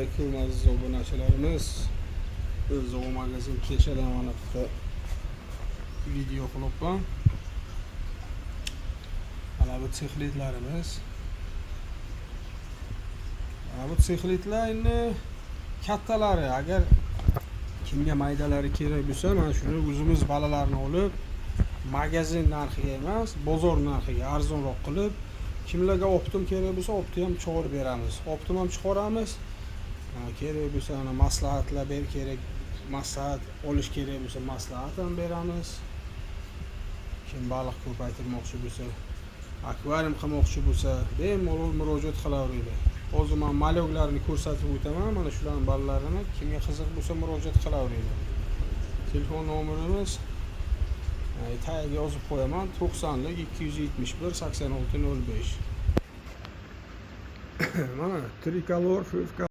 alaykum aziz obunachilarimiz. Biz o magazin kechadan mana bitta video qilibman. Mana bu sixlitlarimiz. Mana bu sixlitlarni kattalari agar kimga maydalari kerak bo'lsa, mana shuni o'zimiz balalarni olib, magazin narxiga emas, bozor narxiga arzonroq qilib, kimlarga optim kerak bo'lsa, optim ham chiqarib beramiz. Optim ham chiqaramiz. Kerak bo'lsa, ana maslahatlar kerak, maslahat olish kerak bo'lsa, maslahat ham beramiz. Kim baliq ko'paytirmoqchi bo'lsa, akvarium qilmoqchi bo'lsa, bemalol murojaat qilaveradi. Hozir men malyoglarni ko'rsatib o'taman. Mana shularning balalarini kimga qiziq bo'lsa murojaat qilaveradi. Telefon nomerimiz tagiga yozib qo'yaman. 90lik 271 86 05. Mana trikolor